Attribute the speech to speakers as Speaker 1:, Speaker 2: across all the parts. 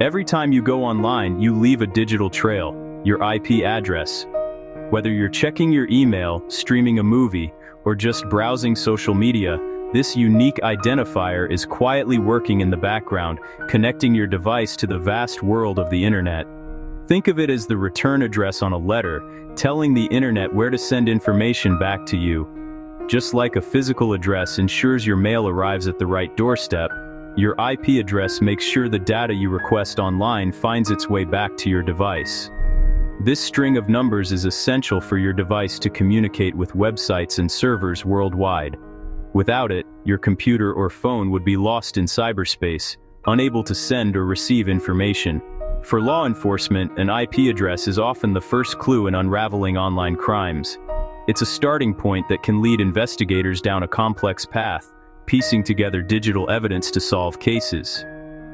Speaker 1: Every time you go online, you leave a digital trail, your IP address. Whether you're checking your email, streaming a movie, or just browsing social media, this unique identifier is quietly working in the background, connecting your device to the vast world of the internet. Think of it as the return address on a letter, telling the internet where to send information back to you. Just like a physical address ensures your mail arrives at the right doorstep, your IP address makes sure the data you request online finds its way back to your device. This string of numbers is essential for your device to communicate with websites and servers worldwide. Without it, your computer or phone would be lost in cyberspace, unable to send or receive information. For law enforcement, an IP address is often the first clue in unraveling online crimes. It's a starting point that can lead investigators down a complex path, piecing together digital evidence to solve cases.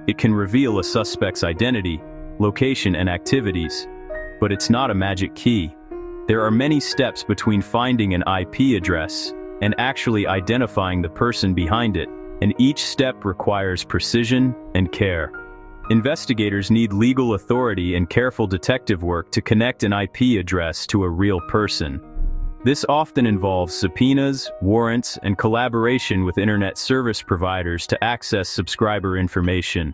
Speaker 1: It can reveal a suspect's identity, location, and activities. But it's not a magic key. There are many steps between finding an IP address and actually identifying the person behind it, and each step requires precision and care. Investigators need legal authority and careful detective work to connect an IP address to a real person. This often involves subpoenas, warrants, and collaboration with internet service providers to access subscriber information.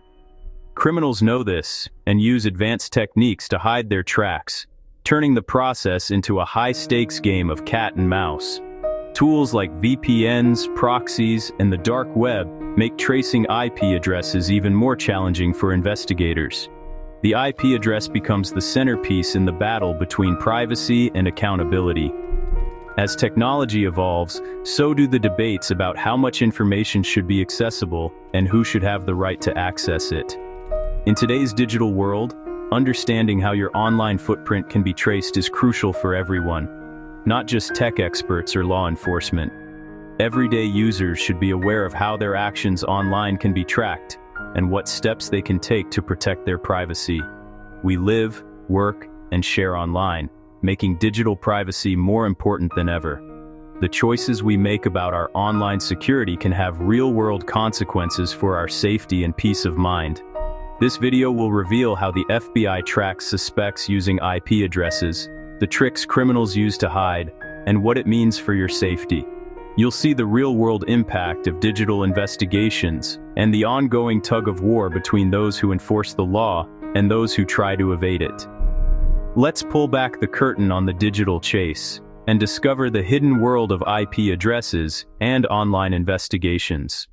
Speaker 1: Criminals know this and use advanced techniques to hide their tracks, turning the process into a high-stakes game of cat and mouse. Tools like VPNs, proxies, and the dark web make tracing IP addresses even more challenging for investigators. The IP address becomes the centerpiece in the battle between privacy and accountability. As technology evolves, so do the debates about how much information should be accessible and who should have the right to access it. In today's digital world, understanding how your online footprint can be traced is crucial for everyone, not just tech experts or law enforcement. Everyday users should be aware of how their actions online can be tracked and what steps they can take to protect their privacy. We live, work, and share online, making digital privacy more important than ever. The choices we make about our online security can have real-world consequences for our safety and peace of mind. This video will reveal how the FBI tracks suspects using IP addresses, the tricks criminals use to hide, and what it means for your safety. You'll see the real-world impact of digital investigations and the ongoing tug-of-war between those who enforce the law and those who try to evade it. Let's pull back the curtain on the digital chase and discover the hidden world of IP addresses and online investigations.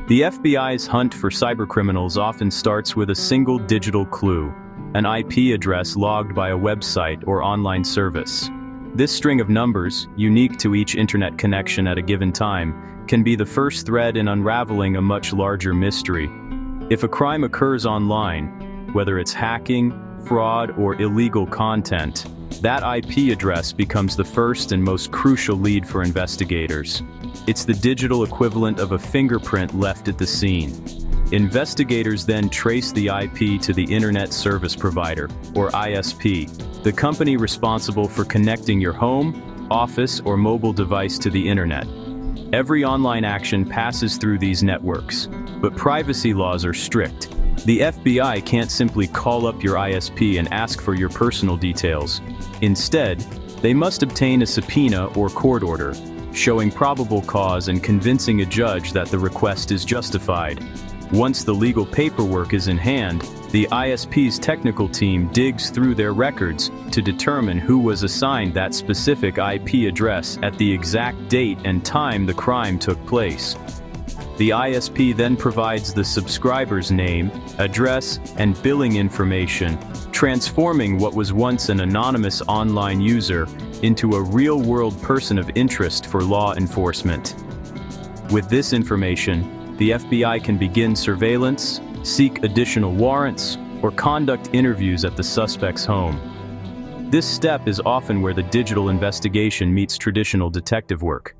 Speaker 1: The FBI's hunt for cybercriminals often starts with a single digital clue, an IP address logged by a website or online service. This string of numbers, unique to each internet connection at a given time, can be the first thread in unraveling a much larger mystery. If a crime occurs online, whether it's hacking, fraud, or illegal content, that IP address becomes the first and most crucial lead for investigators. It's the digital equivalent of a fingerprint left at the scene. Investigators then trace the IP to the Internet Service Provider, or ISP, the company responsible for connecting your home, office, or mobile device to the internet. Every online action passes through these networks, but privacy laws are strict. The FBI can't simply call up your ISP and ask for your personal details. Instead, they must obtain a subpoena or court order, showing probable cause and convincing a judge that the request is justified. Once the legal paperwork is in hand, the ISP's technical team digs through their records to determine who was assigned that specific IP address at the exact date and time the crime took place. The ISP then provides the subscriber's name, address, and billing information, transforming what was once an anonymous online user into a real-world person of interest for law enforcement. With this information, the FBI can begin surveillance, seek additional warrants, or conduct interviews at the suspect's home. This step is often where the digital investigation meets traditional detective work.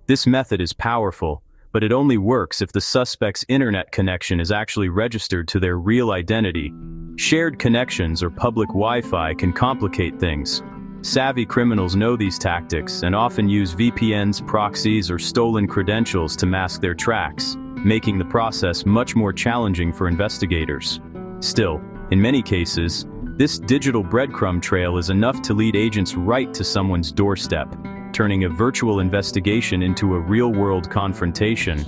Speaker 1: This method is powerful, but it only works if the suspect's internet connection is actually registered to their real identity. Shared connections or public Wi-Fi can complicate things. Savvy criminals know these tactics and often use VPNs, proxies, or stolen credentials to mask their tracks. making the process much more challenging for investigators. Still, in many cases, this digital breadcrumb trail is enough to lead agents right to someone's doorstep, turning a virtual investigation into a real-world confrontation.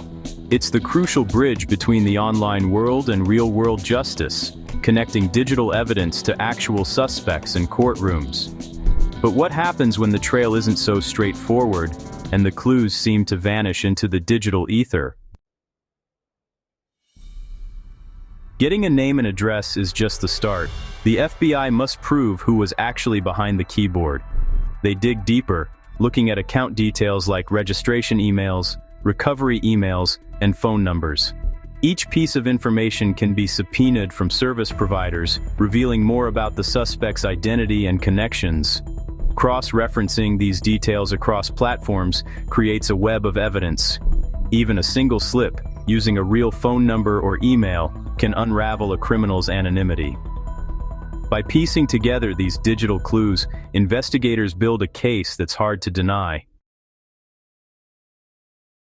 Speaker 1: It's the crucial bridge between the online world and real-world justice, connecting digital evidence to actual suspects in courtrooms. But what happens when the trail isn't so straightforward, and the clues seem to vanish into the digital ether? Getting a name and address is just the start. The FBI must prove who was actually behind the keyboard. They dig deeper, looking at account details like registration emails, recovery emails, and phone numbers. Each piece of information can be subpoenaed from service providers, revealing more about the suspect's identity and connections. Cross-referencing these details across platforms creates a web of evidence. Even a single slip, using a real phone number or email, can unravel a criminal's anonymity. By piecing together these digital clues, investigators build a case that's hard to deny.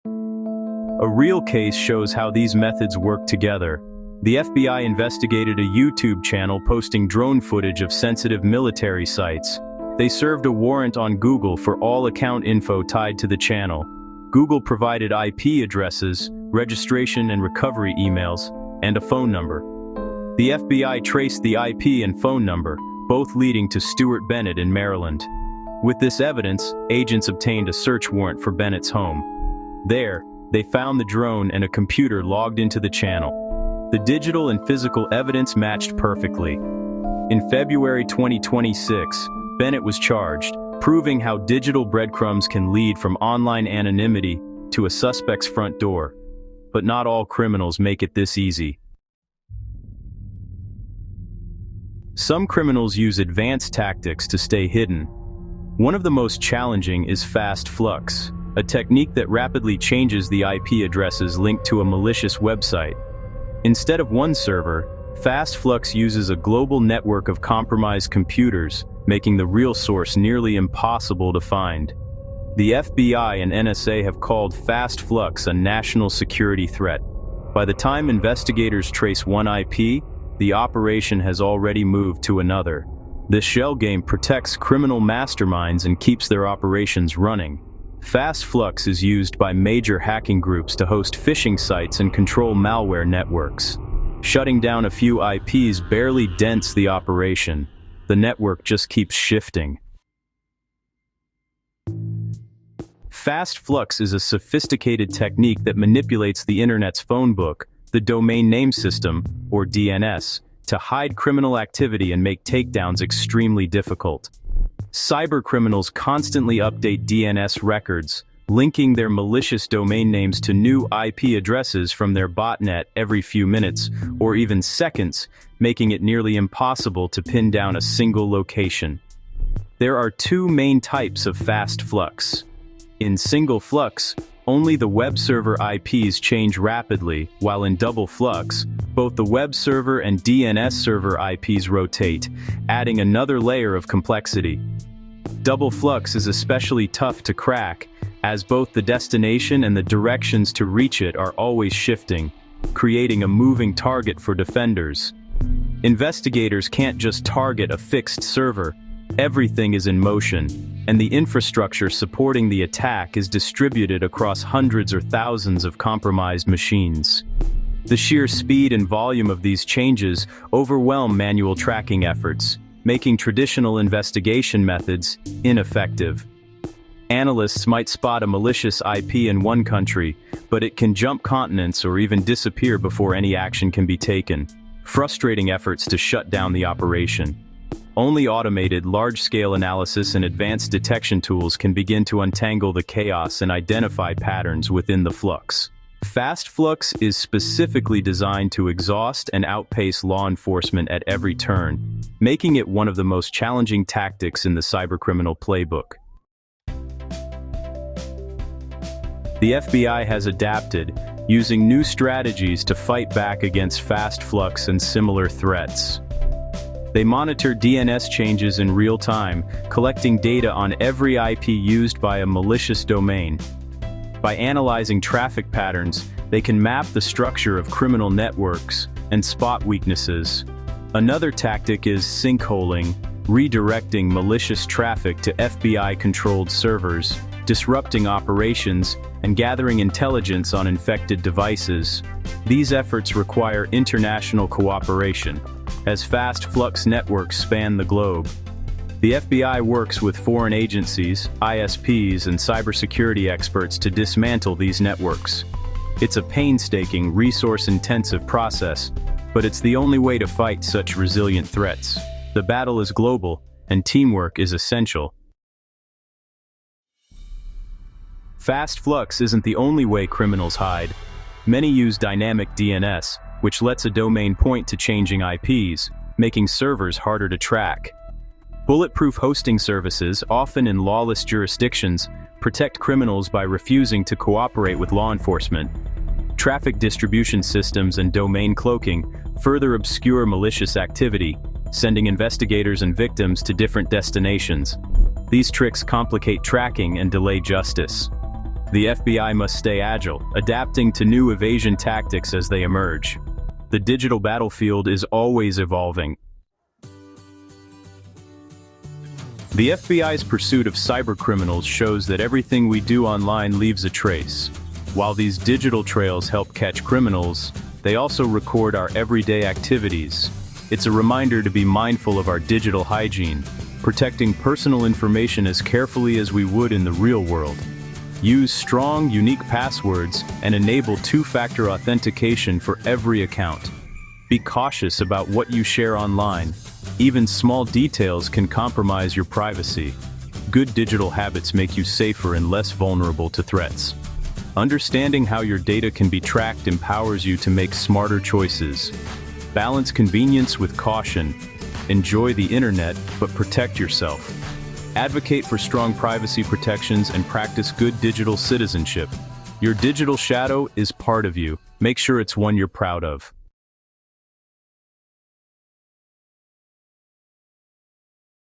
Speaker 1: A real case shows how these methods work together. The FBI investigated a YouTube channel posting drone footage of sensitive military sites. They served a warrant on Google for all account info tied to the channel. Google provided IP addresses, registration and recovery emails, and a phone number. The FBI traced the IP and phone number, both leading to Stuart Bennett in Maryland. With this evidence, agents obtained a search warrant for Bennett's home. There, they found the drone and a computer logged into the channel. The digital and physical evidence matched perfectly. In February 2026, Bennett was charged, proving how digital breadcrumbs can lead from online anonymity to a suspect's front door. But not all criminals make it this easy. Some criminals use advanced tactics to stay hidden. One of the most challenging is fast flux, a technique that rapidly changes the IP addresses linked to a malicious website. Instead of one server, fast flux uses a global network of compromised computers, making the real source nearly impossible to find. The FBI and NSA have called fast flux a national security threat. By the time investigators trace one IP, the operation has already moved to another. This shell game protects criminal masterminds and keeps their operations running. Fast flux is used by major hacking groups to host phishing sites and control malware networks. Shutting down a few IPs barely dents the operation. The network just keeps shifting. Fast flux is a sophisticated technique that manipulates the internet's phone book, the domain name system, or DNS, to hide criminal activity and make takedowns extremely difficult. Cybercriminals constantly update DNS records, linking their malicious domain names to new IP addresses from their botnet every few minutes, or even seconds, making it nearly impossible to pin down a single location. There are two main types of fast flux. In single flux, only the web server IPs change rapidly, while in double flux, both the web server and DNS server IPs rotate, adding another layer of complexity. Double flux is especially tough to crack, as both the destination and the directions to reach it are always shifting, creating a moving target for defenders. Investigators can't just target a fixed server. Everything is in motion, and the infrastructure supporting the attack is distributed across hundreds or thousands of compromised machines. The sheer speed and volume of these changes overwhelm manual tracking efforts, making traditional investigation methods ineffective. Analysts might spot a malicious IP in one country, but it can jump continents or even disappear before any action can be taken, frustrating efforts to shut down the operation. Only automated, large-scale analysis and advanced detection tools can begin to untangle the chaos and identify patterns within the flux. Fast flux is specifically designed to exhaust and outpace law enforcement at every turn, making it one of the most challenging tactics in the cybercriminal playbook. The FBI has adapted, using new strategies to fight back against fast flux and similar threats. They monitor DNS changes in real time, collecting data on every IP used by a malicious domain. By analyzing traffic patterns, they can map the structure of criminal networks and spot weaknesses. Another tactic is sinkholing, redirecting malicious traffic to FBI-controlled servers, disrupting operations, and gathering intelligence on infected devices. These efforts require international cooperation, as fast Flux networks span the globe. The FBI works with foreign agencies, ISPs, and cybersecurity experts to dismantle these networks. It's a painstaking, resource-intensive process, but it's the only way to fight such resilient threats. The battle is global, and teamwork is essential. Fast Flux isn't the only way criminals hide. Many use dynamic DNS, which lets a domain point to changing IPs, making servers harder to track. Bulletproof hosting services, often in lawless jurisdictions, protect criminals by refusing to cooperate with law enforcement. Traffic distribution systems and domain cloaking further obscure malicious activity, sending investigators and victims to different destinations. These tricks complicate tracking and delay justice. The FBI must stay agile, adapting to new evasion tactics as they emerge. The digital battlefield is always evolving. The FBI's pursuit of cybercriminals shows that everything we do online leaves a trace. While these digital trails help catch criminals, they also record our everyday activities. It's a reminder to be mindful of our digital hygiene, protecting personal information as carefully as we would in the real world. Use strong, unique passwords and enable two-factor authentication for every account. Be cautious about what you share online. Even small details can compromise your privacy. Good digital habits make you safer and less vulnerable to threats. Understanding how your data can be tracked empowers you to make smarter choices. Balance convenience with caution. Enjoy the internet, but protect yourself. Advocate for strong privacy protections and practice good digital citizenship. Your digital shadow is part of you. Make sure it's one you're proud of.